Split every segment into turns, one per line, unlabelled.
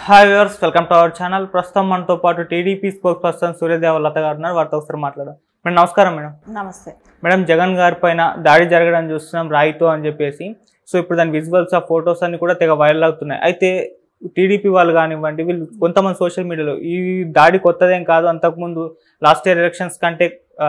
Hi viewers, welcome to our channel. ప్రస్తుతం మనతో పాటు టీడీపీ స్పోక్స్ పర్సన్ సూర్యదేవ లత గారు ఉన్నారు. వారితో ఒకసారి మాట్లాడదాం. మేడం నమస్కారం. మేడం
నమస్తే.
మేడం, జగన్ గారి పైన దాడి జరగడం చూస్తున్నాం రాయితో అని చెప్పేసి. సో ఇప్పుడు దాని విజువల్స్ ఆ ఫొటోస్ అన్ని కూడా తెగ వైరల్ అవుతున్నాయి. అయితే టీడీపీ వాళ్ళు కానివ్వండి, వీళ్ళు కొంతమంది సోషల్ మీడియాలో ఈ దాడి కొత్తదేం కాదు, అంతకుముందు లాస్ట్ ఇయర్ ఎలక్షన్స్ కంటే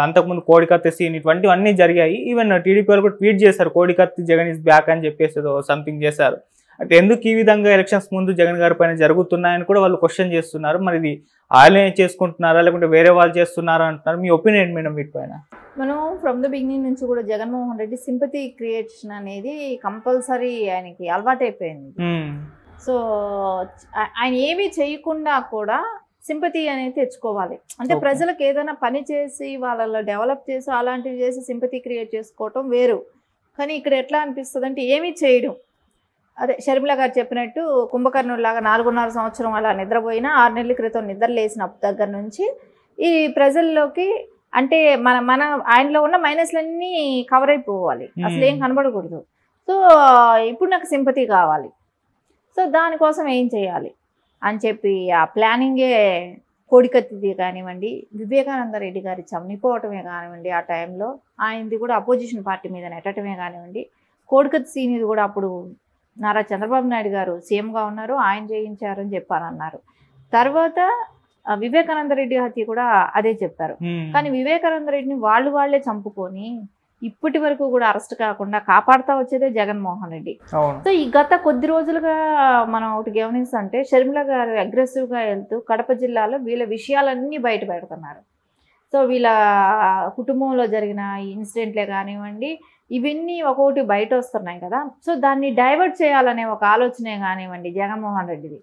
అంతకుముందు కోడికత్తి సీన్ ఇటువంటివన్నీ జరిగాయి. ఈవెన్ టీడీపీ వాళ్ళు కూడా ట్వీట్ చేశారు, కోడికత్తి జగన్ ఇస్ బ్యాక్ అని చెప్పేసి సంథింగ్ చేశారు. అంటే ఎందుకు ఈ విధంగా ఎలక్షన్స్ ముందు జగన్ గారి పైన జరుగుతున్నాయని కూడా వాళ్ళు క్వశ్చన్ చేస్తున్నారు. మరి ఇది ఆయనే చేసుకుంటున్నారా లేకుంటే వేరే వాళ్ళు చేస్తున్నారా అంటున్నారు. మీ ఒపీనియన్ మేడం వీటిపైన?
మనం ఫ్రమ్ ద బిగినింగ్ నుంచి కూడా జగన్మోహన్ రెడ్డి సింపతి క్రియేషన్ అనేది కంపల్సరీ ఆయనకి అలవాటైపోయింది. సో ఆయన ఏమీ చేయకుండా కూడా సింపతి అనేది తెచ్చుకోవాలి. అంటే ప్రజలకు ఏదైనా పని చేసి వాళ్ళలో డెవలప్ చేసి అలాంటివి చేసి సింపతి క్రియేట్ చేసుకోవటం వేరు. కానీ ఇక్కడ ఎట్లా అనిపిస్తుంది అంటే ఏమీ చేయడం. అదే షర్మిల గారు చెప్పినట్టు కుంభకర్ణులాగా 4.5 సంవత్సరం అలా నిద్రపోయినా 6 నెలల క్రితం నిద్ర లేసినప్పుడు దగ్గర నుంచి ఈ ప్రజల్లోకి అంటే మన ఆయనలో ఉన్న మైనస్లన్నీ కవర్ అయిపోవాలి, అసలు ఏం కనబడకూడదు. సో ఇప్పుడు నాకు సింపతి కావాలి, సో దానికోసం ఏం చేయాలి అని చెప్పి ఆ ప్లానింగే కోడికత్తిది కానివ్వండి, వివేకానంద రెడ్డి గారి చనిపోవటమే కానివ్వండి, ఆ టైంలో ఆయనది కూడా అపోజిషన్ పార్టీ మీద నెట్టడమే కానివ్వండి, కోడికత్తి సీనిది కూడా అప్పుడు నారా చంద్రబాబు నాయుడు గారు సీఎంగా ఉన్నారు, ఆయన చేయించారని చెప్పారన్నారు. తర్వాత వివేకానంద రెడ్డి హత్య కూడా అదే చెప్పారు. కానీ వివేకానంద రెడ్డిని వాళ్ళే చంపుకొని ఇప్పటి వరకు కూడా అరెస్ట్ కాకుండా కాపాడుతూ వచ్చేదే జగన్మోహన్ రెడ్డి. సో ఈ గత కొద్ది రోజులుగా మనం ఒకటి గమనిస్తుంటే షర్మిల గారు అగ్రెసివ్గా వెళ్తూ కడప జిల్లాలో వీళ్ళ విషయాలన్నీ బయట పెడుతున్నారు. సో వీళ్ళ కుటుంబంలో జరిగిన ఇన్సిడెంట్లే కానివ్వండి, ఇవన్నీ ఒక్కొక్కటి బయట వస్తున్నాయి కదా. సో దాన్ని డైవర్ట్ చేయాలనే ఒక ఆలోచనే కానివ్వండి జగన్మోహన్ రెడ్డిది.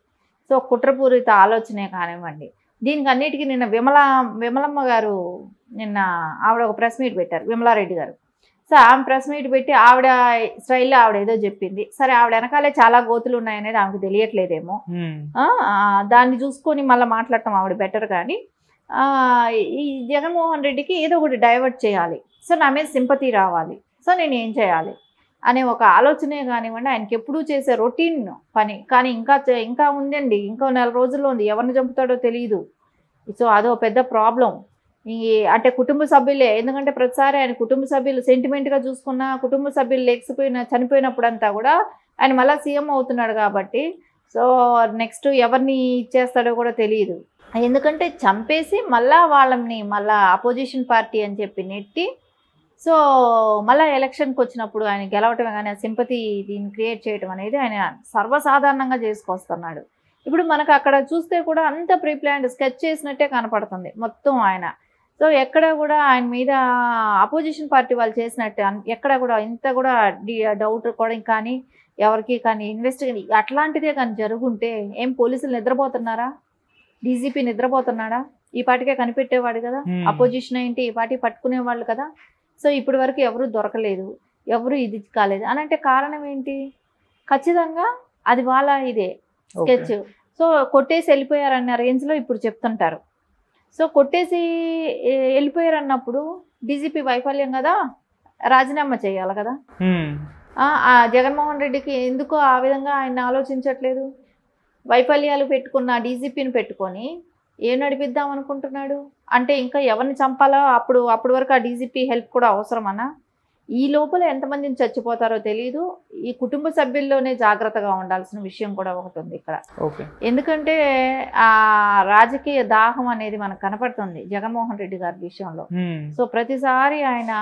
సో కుట్రపూరిత ఆలోచనే కానివ్వండి. దీనికి అన్నిటికీ నిన్న విమలమ్మ గారు నిన్న ఆవిడ ఒక ప్రెస్ మీట్ పెట్టారు, విమలారెడ్డి గారు. సో ఆమె ప్రెస్ మీట్ పెట్టి ఆవిడ స్టైల్లో ఆవిడ ఏదో చెప్పింది. సరే ఆవిడ వెనకాలే చాలా గోతులు ఉన్నాయనేది ఆమెకు తెలియట్లేదేమో, దాన్ని చూసుకొని మళ్ళీ మాట్లాడటం ఆవిడ బెటర్. కానీ ఈ జగన్మోహన్ రెడ్డికి ఏదో ఒకటి డైవర్ట్ చేయాలి, సో నా మీద సింపతి రావాలి, సో నేను ఏం చేయాలి అనే ఒక ఆలోచనే కానివ్వండి ఆయనకి ఎప్పుడూ చేసే రొటీన్ పని. కానీ ఇంకా ఉందండి, ఇంకో 4 రోజుల్లో ఉంది, ఎవరిని చంపుతాడో తెలియదు. సో అదో పెద్ద ప్రాబ్లం. అంటే కుటుంబ సభ్యులే, ఎందుకంటే ప్రతిసారి ఆయన కుటుంబ సభ్యులు సెంటిమెంట్గా చూసుకున్న కుటుంబ సభ్యులు చనిపోయినప్పుడంతా కూడా ఆయన మళ్ళీ సీఎం అవుతున్నాడు కాబట్టి సో నెక్స్ట్ ఎవరిని ఇచ్చేస్తాడో కూడా తెలియదు. ఎందుకంటే చంపేసి మళ్ళీ వాళ్ళని అపోజిషన్ పార్టీ అని చెప్పి నెట్టి సో మళ్ళీ ఎలక్షన్కి వచ్చినప్పుడు ఆయన గెలవటమే కానీ ఆ సింపతి దీన్ని క్రియేట్ చేయడం అనేది ఆయన సర్వసాధారణంగా చేసుకొస్తున్నాడు. ఇప్పుడు మనకు అక్కడ చూస్తే కూడా అంత ప్రీప్లాన్డ్ స్కెచ్ చేసినట్టే కనపడుతుంది మొత్తం ఆయన. సో ఎక్కడ కూడా ఆయన మీద అపోజిషన్ పార్టీ వాళ్ళు చేసినట్టు ఎక్కడ కూడా ఇంత కూడా డౌట్ కూడా కానీ ఎవరికి కానీ ఇన్వెస్టిగేషన్ అట్లాంటిదే కానీ జరుగుంటే ఏం పోలీసులు నిద్రపోతున్నారా? డీజీపీ నిద్రపోతున్నాడా? ఈ పార్టీకే కనిపెట్టేవాడు కదా, అపోజిషన్ ఏంటి ఈ పార్టీ పట్టుకునేవాళ్ళు కదా. సో ఇప్పటి వరకు ఎవరు దొరకలేదు, ఎవరు ఇది కాలేదు అని అంటే కారణం ఏంటి? ఖచ్చితంగా అది వాళ్ళ ఇదే స్కెచ్. సో కొట్టేసి వెళ్ళిపోయారన్న రేంజ్లో ఇప్పుడు చెప్తుంటారు. సో కొట్టేసి వెళ్ళిపోయారన్నప్పుడు డీజీపీ వైఫల్యం కదా, రాజీనామా చేయాలి కదా. జగన్మోహన్ రెడ్డికి ఎందుకో ఆ విధంగా ఆయన ఆలోచించట్లేదు. వైఫల్యాలు పెట్టుకున్న డీజీపీని పెట్టుకొని ఏం నడిపిద్దాం అనుకుంటున్నాడు అంటే ఇంకా ఎవరిని చంపాలో అప్పుడు వరకు ఆ డీజీపీ హెల్ప్ కూడా అవసరమన్నా? ఈ లోపల ఎంతమందిని చచ్చిపోతారో తెలియదు. ఈ కుటుంబ సభ్యుల్లోనే జాగ్రత్తగా ఉండాల్సిన విషయం కూడా ఒకటి ఉంది ఇక్కడ. ఎందుకంటే ఆ రాజకీయ దాహం అనేది మనకు కనపడుతుంది జగన్మోహన్ రెడ్డి గారి విషయంలో. సో ప్రతిసారి ఆయన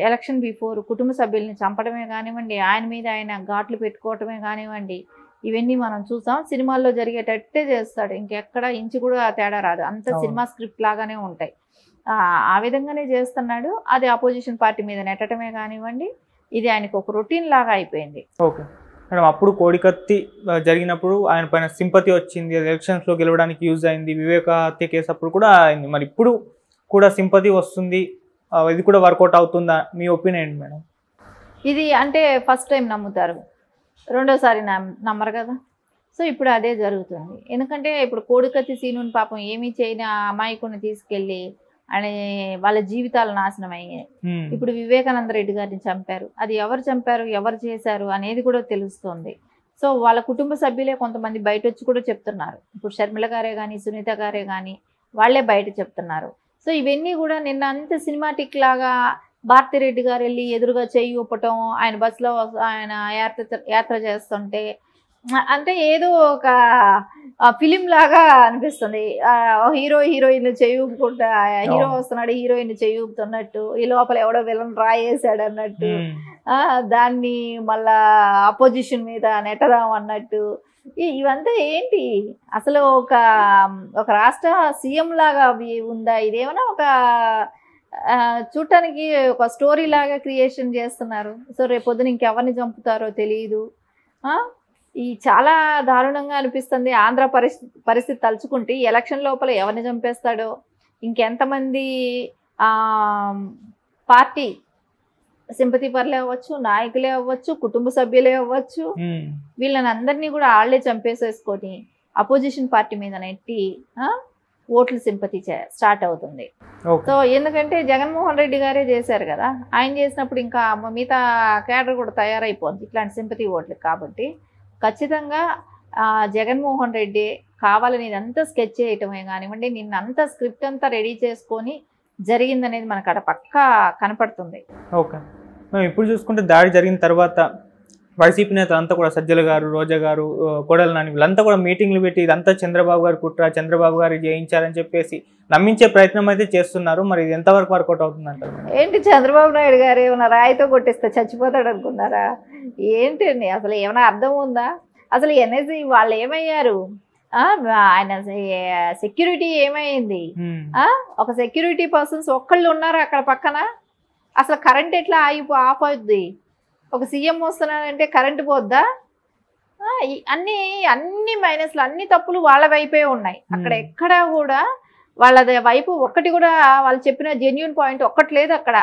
ఎలక్షన్ బిఫోర్ కుటుంబ సభ్యుల్ని చంపడమే కానివ్వండి, ఆయన మీద ఆయన ఘాట్లు పెట్టుకోవటమే కానివ్వండి, ఇవన్నీ మనం చూసాం. సినిమాల్లో జరిగేటట్టే చేస్తాడు, ఇంకెక్కడ ఇంచు కూడా తేడా రాదు, అంత సినిమా స్క్రిప్ట్ లాగానే ఉంటాయి. ఆ విధంగానే చేస్తున్నాడు. అది అపోజిషన్ పార్టీ మీద నెట్టడమే కానివ్వండి, ఇది ఆయనకు ఒక రొటీన్ లాగా అయిపోయింది.
ఓకే మేడం, అప్పుడు కోడికత్తి జరిగినప్పుడు ఆయన పైన సింపతి వచ్చింది, ఎలక్షన్స్లో గెలవడానికి యూజ్ అయింది. వివేక హత్య కేసు అప్పుడు కూడా అయింది. మరి ఇప్పుడు కూడా సింపతి వస్తుంది, ఇది కూడా వర్కౌట్ అవుతుందా? మీ ఒపీనియన్ మేడం?
ఇది అంటే ఫస్ట్ టైం నమ్ముతారు, రెండోసారి నమ్మరు కదా. సో ఇప్పుడు అదే జరుగుతుంది. ఎందుకంటే ఇప్పుడు కోడికత్తి సీనుని పాపం ఏమీ చేయని అమాయకుని తీసుకెళ్ళి అని వాళ్ళ జీవితాలు నాశనం అయ్యాయి. ఇప్పుడు వివేకానంద రెడ్డి గారిని చంపారు, అది ఎవరు చంపారు ఎవరు చేశారు అనేది కూడా తెలుస్తుంది. సో వాళ్ళ కుటుంబ సభ్యులే కొంతమంది బయట వచ్చి కూడా చెప్తున్నారు. ఇప్పుడు షర్మిల గారే కానీ, సునీత గారే కానీ వాళ్ళే బయట చెప్తున్నారు. సో ఇవన్నీ కూడా నిన్న అంత సినిమాటిక్ లాగా భారతిరెడ్డి గారు వెళ్ళి ఎదురుగా చెయ్యి ఊపటం, ఆయన బస్సులో ఆయన యాత్ర చేస్తుంటే అంటే ఏదో ఒక ఫిలిం లాగా అనిపిస్తుంది. హీరో హీరోయిన్ చెయ్యి ఊపుకుంటా, హీరో వస్తున్నాడు హీరోయిన్ చెయ్యి ఊపుతున్నట్టు, ఈ లోపల ఎవడో విలన్ రాయేసాడు అన్నట్టు, దాన్ని మళ్ళా అపోజిషన్ మీద నెట్టదాం అన్నట్టు. ఇవంతా ఏంటి అసలు? ఒక రాష్ట్ర సీఎం లాగా ఉందా ఇదేమన్నా? ఒక చూడటానికి ఒక స్టోరీ లాగా క్రియేషన్ చేస్తున్నారు. సో రేపు పొద్దున ఇంకెవరిని చంపుతారో తెలియదు. ఈ చాలా దారుణంగా అనిపిస్తుంది. ఆంధ్ర పరిస్థితి తలుచుకుంటే ఈ ఎలక్షన్ లోపల ఎవరిని చంపేస్తాడో, ఇంకెంతమంది పార్టీ సింపతి పర్లే అవ్వచ్చు, నాయకులే అవ్వచ్చు, కుటుంబ సభ్యులే అవ్వచ్చు, వీళ్ళని అందరినీ కూడా వాళ్ళే చంపేసేసుకొని అపోజిషన్ పార్టీ మీద నెట్టి ఓట్లు సింపతి స్టార్ట్ అవుతుంది. సో ఎందుకంటే జగన్మోహన్ రెడ్డి గారే చేశారు కదా, ఆయన చేసినప్పుడు ఇంకా మిగతా క్యాడర్ కూడా తయారైపోద్ది ఇట్లాంటి సింపతి ఓట్లు. కాబట్టి ఖచ్చితంగా జగన్మోహన్ రెడ్డి కావాలని ఇదంతా స్కెచ్ చేయటమే కానివ్వండి, నిన్నంతా స్క్రిప్ట్ అంతా రెడీ చేసుకొని జరిగిందనేది మనకు అక్కడ పక్కా కనపడుతుంది.
ఓకే, మేము ఇప్పుడు చూసుకుంటే దాడి జరిగిన తర్వాత వైసీపీ నేతలు అంతా కూడా సజ్జల గారు, రోజా గారు, కొడాలి నాని వీళ్ళంతా కూడా మీటింగ్లు పెట్టి ఇదంతా చంద్రబాబు గారు కుట్ర, చంద్రబాబు గారు చేయించారని చెప్పేసి నమ్మించే ప్రయత్నం అయితే చేస్తున్నారు. మరి ఇది ఎంతవరకు వర్కౌట్ అవుతుందంటారు?
ఏంటి చంద్రబాబు నాయుడు గారు ఏమైనా రాయితో కొట్టిస్తే చచ్చిపోతాడు అనుకున్నారా? ఏంటండి అసలు ఏమైనా అర్థం ఉందా? అసలు ఎన్ఎస్సి వాళ్ళు ఏమయ్యారు? ఆయన సెక్యూరిటీ ఏమైంది? ఒక సెక్యూరిటీ పర్సన్స్ ఒక్కళ్ళు ఉన్నారు అక్కడ పక్కన. అసలు కరెంట్ ఎట్లా ఆఫ్ అవుద్ది? ఒక సీఎం వస్తున్నాడంటే కరెంటు పోద్దా? అన్ని మైనస్లు, అన్ని తప్పులు వాళ్ళ వైపే ఉన్నాయి. అక్కడ ఎక్కడా కూడా వాళ్ళ వైపు ఒక్కటి కూడా వాళ్ళు చెప్పిన జెన్యూన్ పాయింట్ ఒక్కటి లేదు అక్కడ.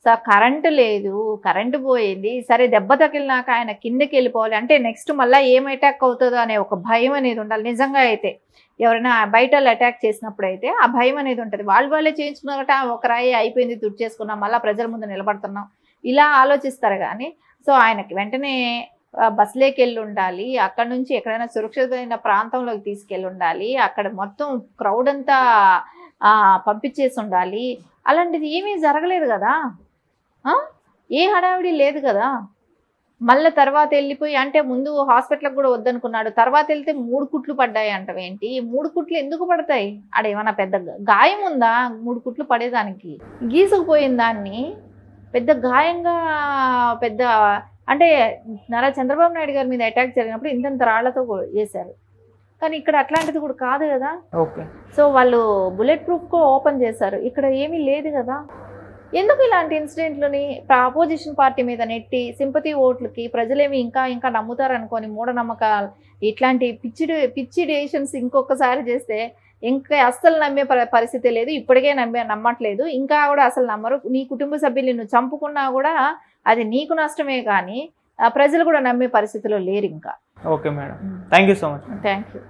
సో కరెంటు లేదు, కరెంటు పోయింది, సరే దెబ్బ తగిలినాక ఆయన కిందకి వెళ్ళిపోవాలి అంటే నెక్స్ట్ మళ్ళీ ఏం అటాక్ అవుతుందో అనే ఒక భయం అనేది ఉండాలి. నిజంగా అయితే ఎవరైనా బయట అటాక్ చేసినప్పుడు అయితే ఆ భయం అనేది ఉంటుంది. వాళ్ళే చేయించుకున్నారట, ఒక రాయి అయిపోయింది తుడిచేసుకున్నాం, మళ్ళీ ప్రజల ముందు నిలబడుతున్నాం, ఇలా ఆలోచిస్తారు. కానీ సో ఆయనకి వెంటనే బస్సులోకి వెళ్ళి ఉండాలి, అక్కడ నుంచి ఎక్కడైనా సురక్షితమైన ప్రాంతంలోకి తీసుకెళ్ళి ఉండాలి, అక్కడ మొత్తం క్రౌడ్ అంతా పంపించేసి ఉండాలి. అలాంటిది ఏమీ జరగలేదు కదా, ఏ హడావిడి లేదు కదా. మళ్ళీ తర్వాత వెళ్ళిపోయి అంటే ముందు హాస్పిటల్కి కూడా వద్దనుకున్నాడు, తర్వాత వెళ్తే 3 కుట్లు పడ్డాయి అంటవేంటి? 3 కుట్లు ఎందుకు పడతాయి? ఆడ ఏమన్నా పెద్ద గాయం ఉందా 3 కుట్లు పడేదానికి? గీసుకుపోయిన దాన్ని పెద్ద గాయంగా పెద్ద అంటే నారా చంద్రబాబు నాయుడు గారి మీద అటాక్ జరిగినప్పుడు ఇంతంత రాళ్లతో చేశారు, కానీ ఇక్కడ అట్లాంటిది కూడా కాదు కదా.
ఓకే, సో
వాళ్ళు బుల్లెట్ ప్రూఫ్ ఓపెన్ చేశారు, ఇక్కడ ఏమీ లేదు కదా. ఎందుకు ఇలాంటి ఇన్సిడెంట్లని అపోజిషన్ పార్టీ మీద నెట్టి సింపతి ఓట్లకి ప్రజలేమి ఇంకా నమ్ముతారనుకొని మూఢనమ్మకాలు ఇట్లాంటి పిచ్చి డెసిషన్స్ ఇంకొకసారి చేస్తే ఇంకా అస్సలు నమ్మే పరిస్థితి లేదు. ఇప్పటికే నమ్మట్లేదు, ఇంకా కూడా అసలు నమ్మరు. నీ కుటుంబ సభ్యులు నువ్వు చంపుకున్నా కూడా అది నీకు నష్టమే కానీ ప్రజలు కూడా నమ్మే పరిస్థితిలో లేరు ఇంకా.
Okay madam, thank you so much.
Thank you.